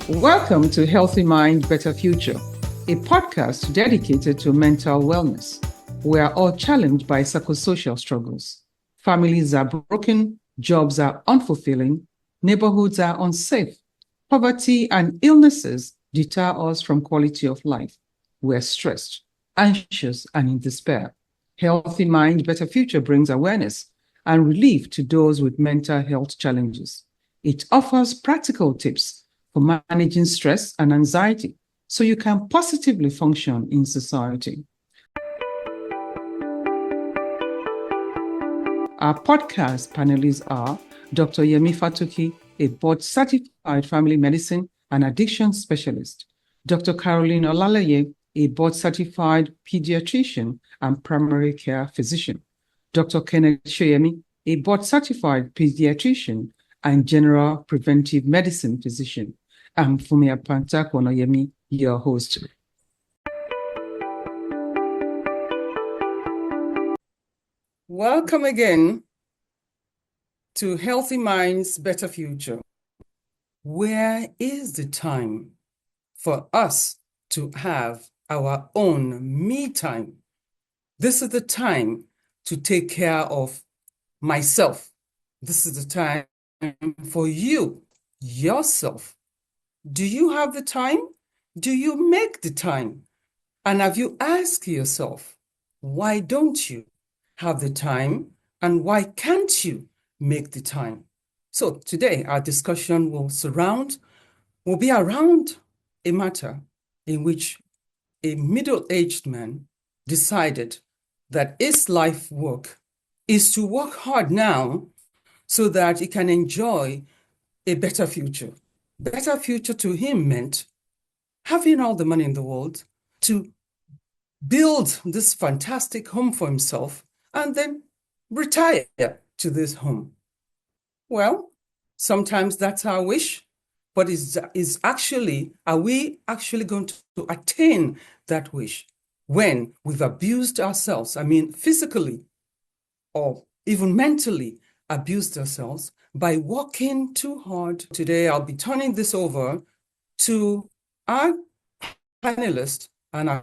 Welcome to Healthy Mind, Better Future, a podcast dedicated to mental wellness. We are all challenged by psychosocial struggles. Families are broken, jobs are unfulfilling, neighborhoods are unsafe. Poverty and illnesses deter us from quality of life. We're stressed, anxious, and in despair. Healthy Mind, Better Future brings awareness and relief to those with mental health challenges. It offers practical tips for managing stress and anxiety so you can positively function in society. Our podcast panelists are Dr. Adeyemi Fatoki, a board-certified family medicine and addiction specialist, Dr. Olaleye, a board-certified pediatrician and primary care physician, Dr. Kenneth Soyemi, a board-certified pediatrician and general preventive medicine physician. I'm Funmi Apantaku, your host. Welcome again to Healthy Minds, Better Future. Where is the time for us to have our own me time? This is the time to take care of myself. This is the time for you, yourself. Do you have the time? Do you make the time? And have you asked yourself, why don't you have the time and why can't you make the time? So today our discussion will be around a matter in which a middle-aged man decided that his life work is to work hard now so that he can enjoy a better future. Better future to him meant having all the money in the world to build this fantastic home for himself and then retire to this home. Well, sometimes that's our wish, but are we actually going to attain that wish when we've abused ourselves? I mean, physically or even mentally abused ourselves by working too hard. Today, I'll be turning this over to our panelists and our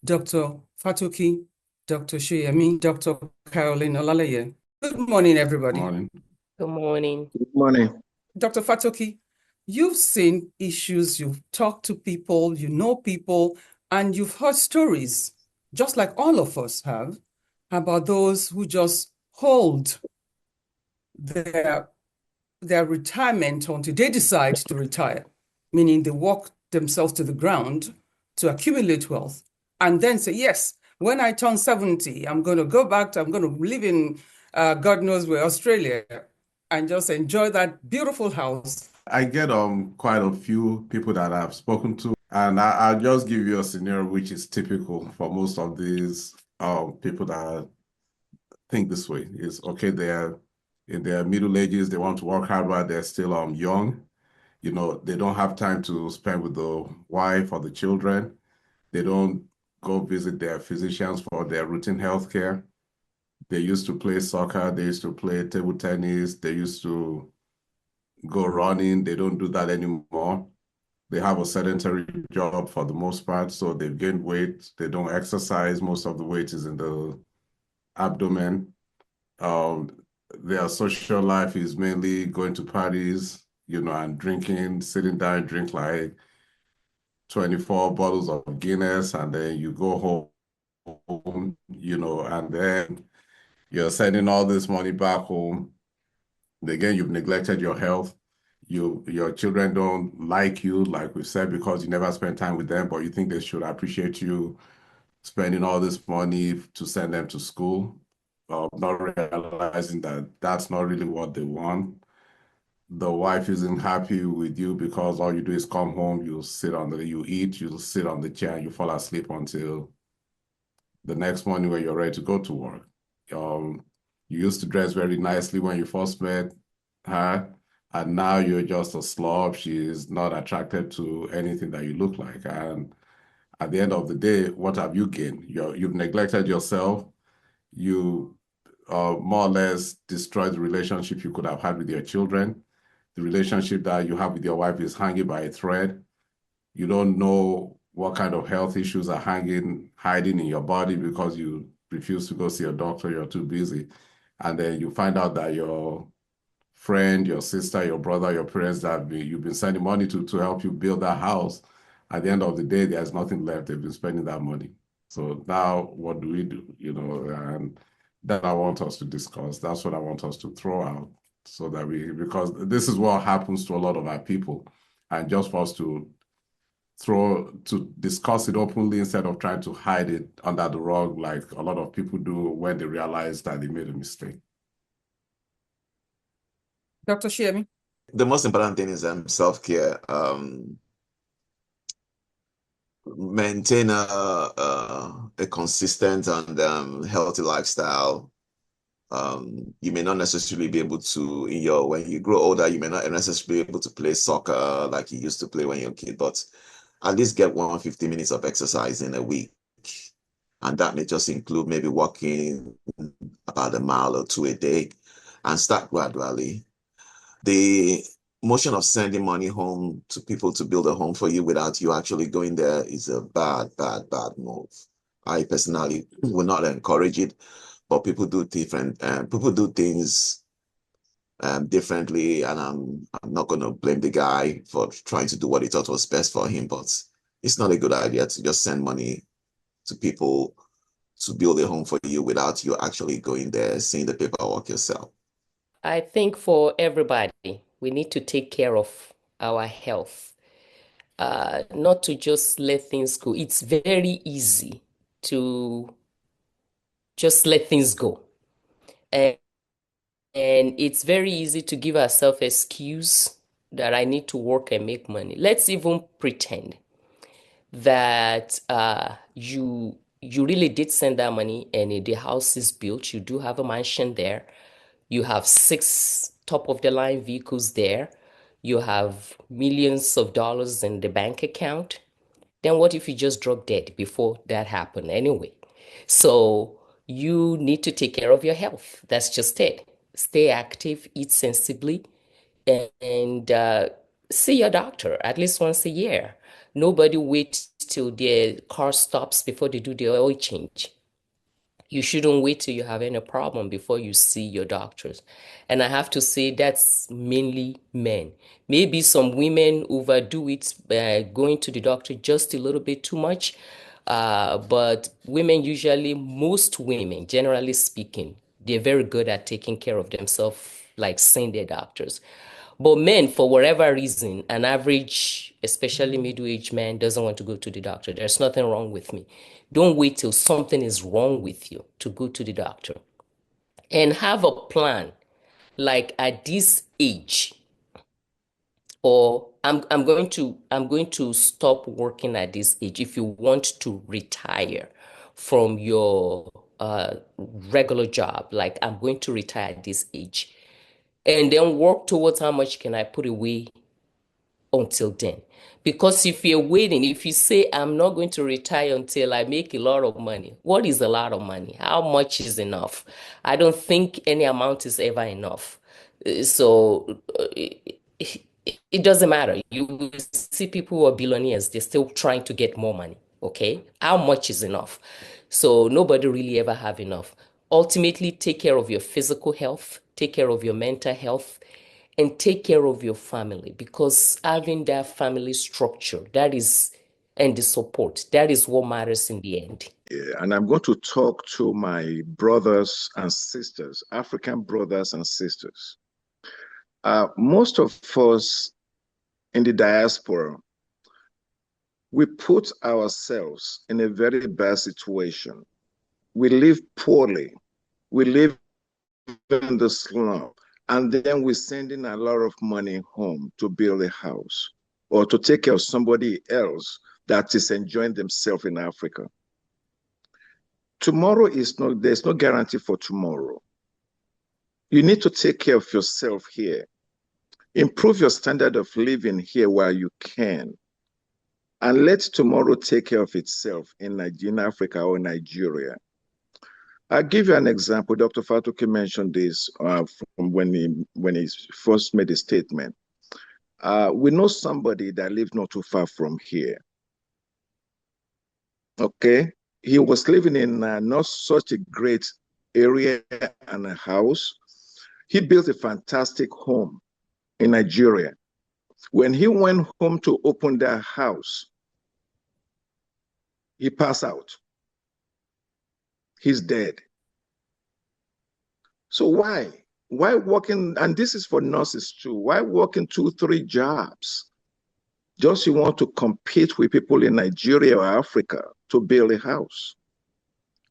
Dr. Fatoki, Dr. Soyemi, Dr. Olaleye. Good morning, everybody. Good morning. Good morning. Good morning. Dr. Fatoki, you've seen issues, you've talked to people, you know people, and you've heard stories, just like all of us have, about those who just hold their retirement until they decide to retire, meaning they walk themselves to the ground to accumulate wealth and then say, yes, when I turn 70, I'm going to go back I'm going to live in God knows where, Australia, and just enjoy that beautiful house. I get quite a few people that I've spoken to, and I'll just give you a scenario which is typical for most of these people that think this way. Is okay, they're in their middle ages, they want to work hard, but they're still young. You know, they don't have time to spend with the wife or the children. They don't go visit their physicians for their routine health care. They used to play soccer, they used to play table tennis, they used to go running. They don't do that anymore. They have a sedentary job for the most part, so they've gained weight. They don't exercise. Most of the weight is in the abdomen. Their social life is mainly going to parties, you know, and drinking, sitting down and drink like 24 bottles of Guinness, and then you go home, you know, and then you're sending all this money back home. Again, you've neglected your health. Your children don't like you, like we said, because you never spend time with them, but you think they should appreciate you spending all this money to send them to school, not realizing that that's not really what they want. The wife isn't happy with you because all you do is come home, you eat, you sit on the chair, and you fall asleep until the next morning when you're ready to go to work. You used to dress very nicely when you first met her, and now you're just a slob. She's not attracted to anything that you look like. And at the end of the day, what have you gained? You've neglected yourself. You more or less destroyed the relationship you could have had with your children. the relationship that you have with your wife is hanging by a thread. You don't know what kind of health issues are hiding in your body because you refuse to go see a doctor, you're too busy. And then you find out that your friend, your sister, your brother, your parents that you've been sending money to help you build that house, at the end of the day, there's nothing left. They've been spending that money. So now what do we do? And that I want us to discuss. That's what I want us to throw out so that because this is what happens to a lot of our people. And just for us to discuss it openly instead of trying to hide it under the rug like a lot of people do when they realize that they made a mistake. Dr. Soyemi? The most important thing is self-care. Maintain a consistent and healthy lifestyle. You may not necessarily be able to, when you grow older, you may not necessarily be able to play soccer like you used to play when you're a kid, but at least get 150 minutes of exercise in a week. And that may just include maybe walking about a mile or two a day and start gradually. The motion of sending money home to people to build a home for you without you actually going there is a bad move. I personally will not encourage it, but people do things differently, and I'm not going to blame the guy for trying to do what he thought was best for him, but it's not a good idea to just send money to people to build a home for you without you actually going there, seeing the paperwork yourself. I think for everybody, we need to take care of our health, not to just let things go. It's very easy to just let things go. And it's very easy to give ourselves excuse that I need to work and make money. Let's even pretend that you really did send that money and the house is built. You do have a mansion there. You have 6 top-of-the-line vehicles there. You have millions of dollars in the bank account. Then what if you just drop dead before that happened anyway? So you need to take care of your health. That's just it. Stay active, eat sensibly, and see your doctor at least once a year. Nobody waits till their car stops before they do the oil change. You shouldn't wait till you have any problem before you see your doctors. And I have to say that's mainly men. Maybe some women overdo it, going to the doctor just a little bit too much. But women usually, most women, generally speaking, they're very good at taking care of themselves, like seeing their doctors. But men, for whatever reason, an average, especially middle-aged man, doesn't want to go to the doctor. There's nothing wrong with me. Don't wait till something is wrong with you to go to the doctor. And have a plan, like at this age, or I'm going to stop working at this age. If you want to retire from your regular job, like I'm going to retire at this age, and then work towards how much can I put away until then. Because if you're waiting, if you say, I'm not going to retire until I make a lot of money, what is a lot of money? How much is enough? I don't think any amount is ever enough. So it doesn't matter. You will see people who are billionaires, they're still trying to get more money. Okay? How much is enough? So nobody really ever have enough. Ultimately, take care of your physical health, take care of your mental health, and take care of your family, because having that family structure, and the support, that is what matters in the end. Yeah, and I'm going to talk to my brothers and sisters, African brothers and sisters. Most of us in the diaspora, we put ourselves in a very bad situation. We live poorly. We live in the slum. And then we're sending a lot of money home to build a house or to take care of somebody else that is enjoying themselves in Africa. Tomorrow there's no guarantee for tomorrow. You need to take care of yourself here. Improve your standard of living here while you can. And let tomorrow take care of itself in Africa or Nigeria. I'll give you an example. Dr. Fatoki mentioned this from when he first made a statement. We know somebody that lives not too far from here. Okay. He was living in not such a great area and a house. He built a fantastic home in Nigeria. When he went home to open that house, he passed out. He's dead. So why? Why working? And this is for nurses too. Why working 2-3 jobs? Just you want to compete with people in Nigeria or Africa to build a house.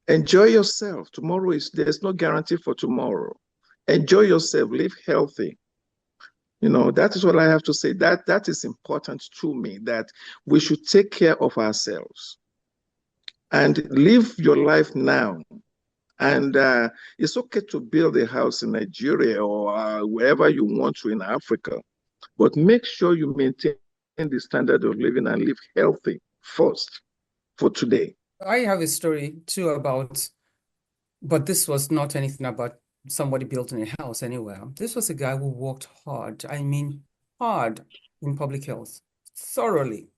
Enjoy yourself. There's no guarantee for tomorrow. Enjoy yourself, live healthy. That is what I have to say. That is important to me, that we should take care of ourselves and live your life now. And it's okay to build a house in Nigeria or wherever you want to in Africa, but make sure you maintain the standard of living and live healthy first for today. I have a story too but this was not anything about somebody building a house anywhere. This was a guy who worked hard. I mean, hard in public health, thoroughly.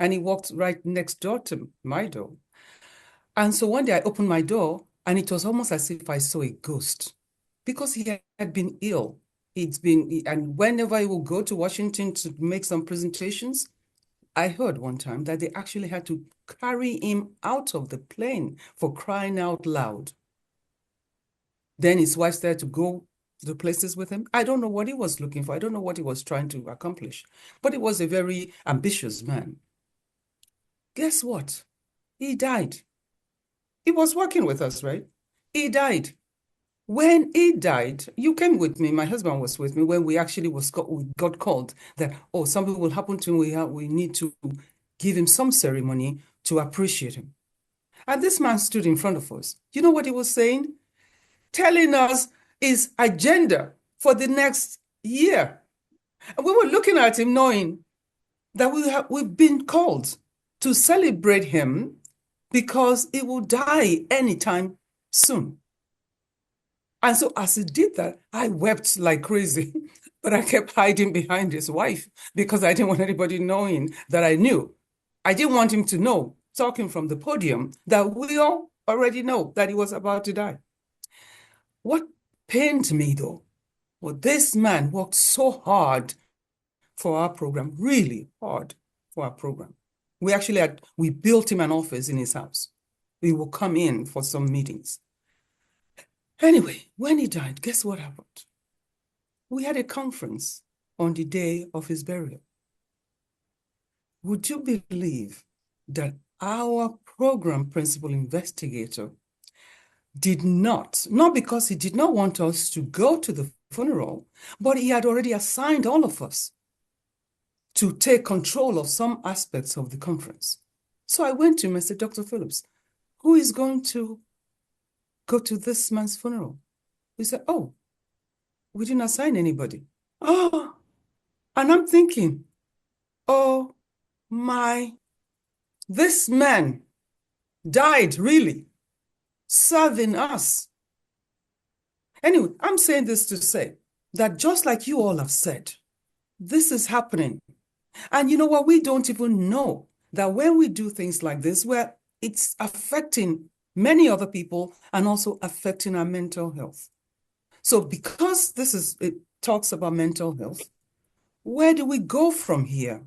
And he walked right next door to my door. And so one day I opened my door and it was almost as if I saw a ghost because he had been ill. And whenever he would go to Washington to make some presentations, I heard one time that they actually had to carry him out of the plane, for crying out loud. Then his wife started to go to the places with him. I don't know what he was looking for. I don't know what he was trying to accomplish, but he was a very ambitious man. Guess what? He died. He was working with us, right? He died. When he died, you came with me. My husband was with me when we got called that, something will happen to him. We need to give him some ceremony to appreciate him. And this man stood in front of us. You know what he was saying? Telling us his agenda for the next year. And we were looking at him knowing that we've been called to celebrate him because he will die anytime soon. And so as he did that, I wept like crazy, but I kept hiding behind his wife because I didn't want anybody knowing that I knew. I didn't want him to know, talking from the podium, that we all already know that he was about to die. What pained me though, well, this man worked so hard for our program, really hard for our program. We built him an office in his house. We will come in for some meetings. Anyway, when he died, guess what happened? We had a conference on the day of his burial. Would you believe that our program principal investigator did not because he did not want us to go to the funeral, but he had already assigned all of us to take control of some aspects of the conference. So I went to him and said, Dr. Phillips, who is going to go to this man's funeral? He said, we didn't assign anybody. And I'm thinking, this man died really serving us. Anyway, I'm saying this to say that just like you all have said, this is happening. And you know what? We don't even know that when we do things like this, where it's affecting many other people and also affecting our mental health. So because it talks about mental health, where do we go from here?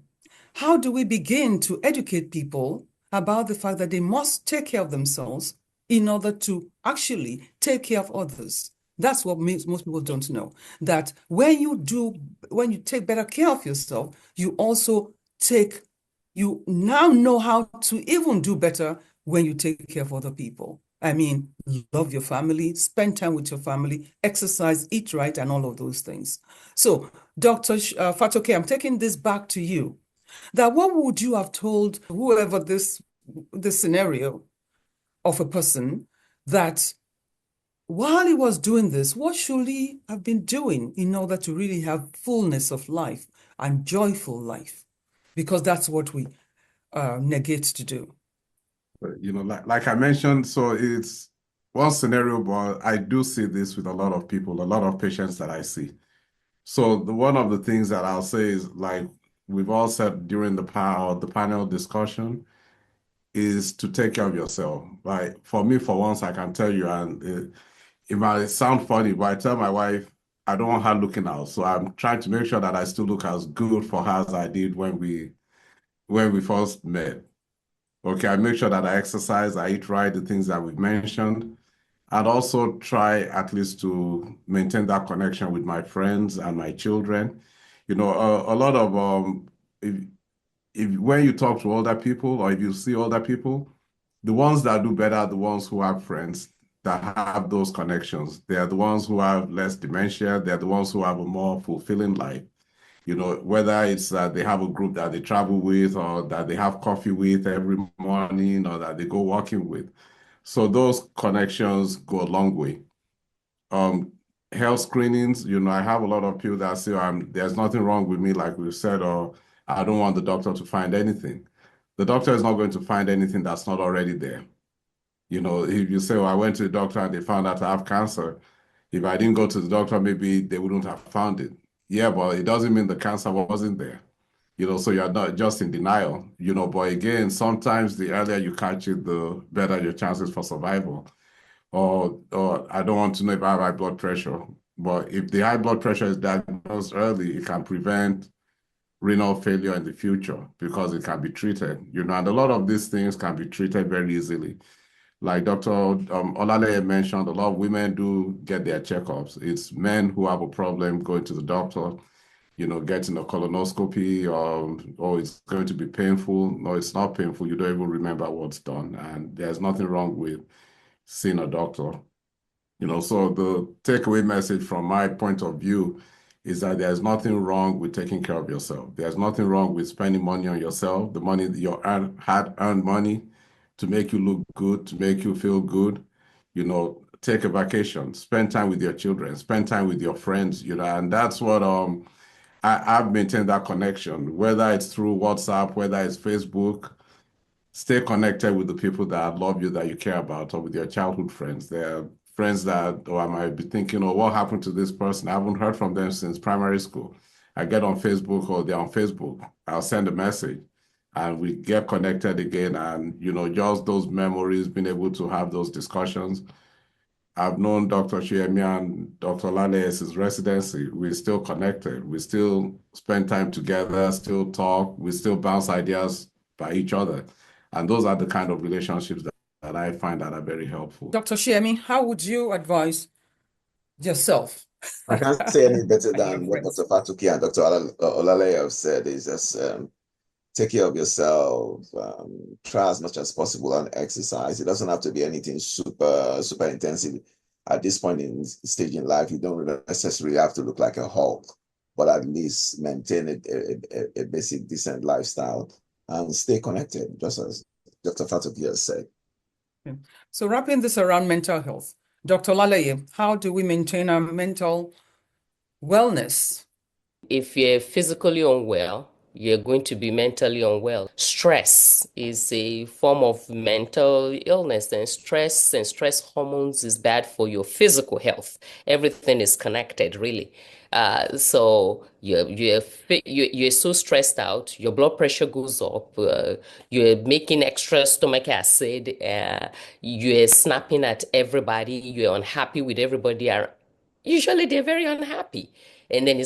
How do we begin to educate people about the fact that they must take care of themselves in order to actually take care of others? That's what most people don't know. That when you take better care of yourself, you now know how to even do better when you take care of other people. I mean, love your family, spend time with your family, exercise, eat right, and all of those things. So, Dr. Fatoki, I'm taking this back to you. That what would you have told whoever this scenario of a person that while he was doing this, what should he have been doing in order to really have fullness of life and joyful life? Because that's what we negate to do. Like I mentioned, so it's one scenario, but I do see this with a lot of people, a lot of patients that I see. So one of the things that I'll say is like we've all said during the panel discussion is to take care of yourself. Like for me, for once, I can tell you, and it might sound funny, but I tell my wife I don't want her looking out. So I'm trying to make sure that I still look as good for her as I did when we first met. Okay, I make sure that I exercise, I eat right, the things that we've mentioned, and also try at least to maintain that connection with my friends and my children. You know, a lot of if when you talk to older people or if you see older people, the ones that do better are the ones who have friends that have those connections. They are the ones who have less dementia. They're the ones who have a more fulfilling life. You know, whether it's that they have a group that they travel with or that they have coffee with every morning or that they go walking with. So those connections go a long way. Um, Health screenings, you know, I have a lot of people that say there's nothing wrong with me, like we've said, or I don't want the doctor to find anything. The doctor is not going to find anything that's not already there. You know, if you say, "Oh, I went to the doctor and they found out I have cancer," if I didn't go to the doctor, maybe they wouldn't have found it. Yeah, but it doesn't mean the cancer wasn't there. You know, so you're not just in denial, you know, but again, sometimes the earlier you catch it, the better your chances for survival. Or I don't want to know if I have high blood pressure, but if the high blood pressure is diagnosed early, it can prevent renal failure in the future because it can be treated, you know, and a lot of these things can be treated very easily. Like Dr. Olaleye mentioned, a lot of women do get their checkups. It's men who have a problem going to the doctor, you know, getting a colonoscopy, or it's going to be painful. No, it's not painful. You don't even remember what's done. And there's nothing wrong with seeing a doctor. You know, so the takeaway message from my point of view is that there's nothing wrong with taking care of yourself. There's nothing wrong with spending money on yourself, the money, your hard-earned money to make you look good, to make you feel good. You know, take a vacation, spend time with your children, spend time with your friends, you know, and that's what I've maintained that connection, whether it's through WhatsApp, whether it's Facebook. Stay connected with the people that love you, that you care about, or with your childhood friends. They're friends that, or I might be thinking, oh, what happened to this person? I haven't heard from them since primary school. I get on Facebook or they're on Facebook. I'll send a message and we get connected again. And, you know, just those memories, being able to have those discussions. I've known Dr. Soyemi and Dr. Olaleye since residency. We're still connected. We still spend time together, still talk. We still bounce ideas by each other. And those are the kind of relationships that I find that are very helpful. Dr. Soyemi, how would you advise yourself? I can't say any better And your than what friends. Dr. Fatoki and Dr. Olaleye have said. Is just take care of yourself, try as much as possible and exercise. It doesn't have to be anything super intensive. At this point in stage in life, you don't necessarily have to look like a Hulk, but at least maintain a basic decent lifestyle and stay connected, just as Dr. Fatoki has said. Okay. So wrapping this around mental health, Dr. Olaleye, how do we maintain our mental wellness? If you're physically unwell, you're going to be mentally unwell. Stress is a form of mental illness, and stress hormones is bad for your physical health. Everything is connected, really. So you're so stressed out, your blood pressure goes up, you're making extra stomach acid, you're snapping at everybody, you're unhappy with everybody. Usually they're very unhappy. And then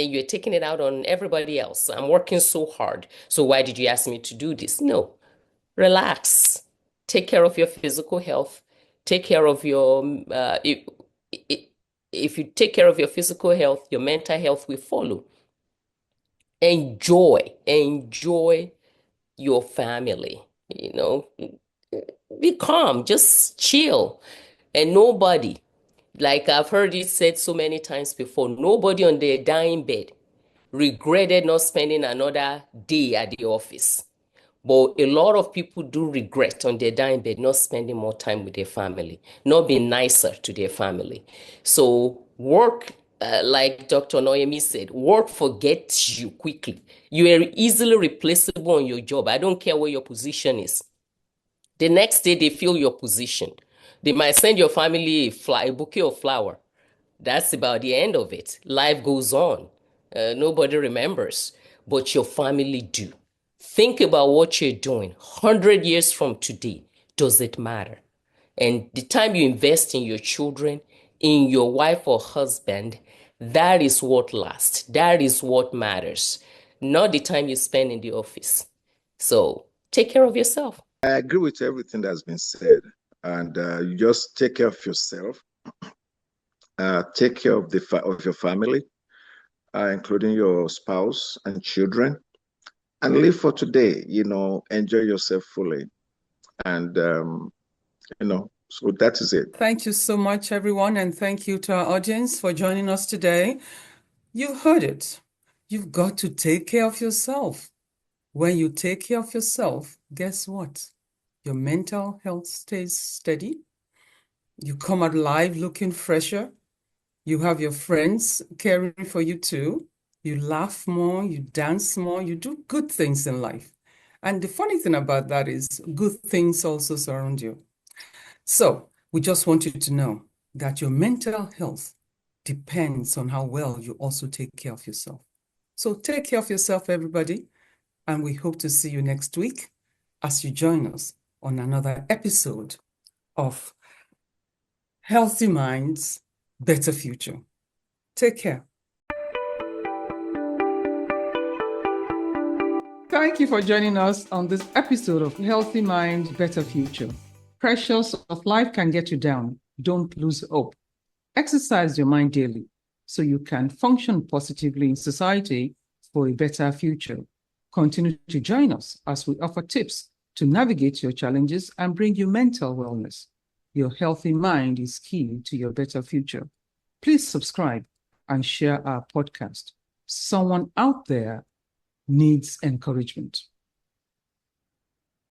you're taking it out on everybody else. I'm working so hard. So why did you ask me to do this? No. Relax. Take care of your physical health. Take care of your if you take care of your physical health, your mental health will follow. Enjoy your family, you know. Be calm, just chill. And nobody, like I've heard it said so many times before, nobody on their dying bed regretted not spending another day at the office. But a lot of people do regret on their dying bed not spending more time with their family, not being nicer to their family. So work, like Dr. Noemi said, work forgets you quickly. You are easily replaceable on your job. I don't care where your position is. The next day they fill your position. They might send your family a bouquet of flower. That's about the end of it. Life goes on. Nobody remembers, but your family do. Think about what you're doing 100 years from today. Does it matter? And the time you invest in your children, in your wife or husband, that is what lasts. That is what matters, not the time you spend in the office. So take care of yourself. I agree with everything that's been said. And you just take care of yourself, take care of of your family, including your spouse and children, and live for today. Enjoy yourself fully, and so that is it. Thank you so much, everyone, and thank you to our audience for joining us today. You heard it. You've got to take care of yourself. When you take care of yourself, guess what? Your mental health stays steady. You come out alive looking fresher. You have your friends caring for you too. You laugh more, you dance more, you do good things in life. And the funny thing about that is good things also surround you. So we just want you to know that your mental health depends on how well you also take care of yourself. So take care of yourself, everybody, and we hope to see you next week as you join us on another episode of Healthy Minds, Better Future. Take care. Thank you for joining us on this episode of Healthy Minds, Better Future. Pressures of life can get you down. Don't lose hope. Exercise your mind daily so you can function positively in society for a better future. Continue to join us as we offer tips to navigate your challenges and bring you mental wellness. Your healthy mind is key to your better future. Please subscribe and share our podcast. Someone out there needs encouragement.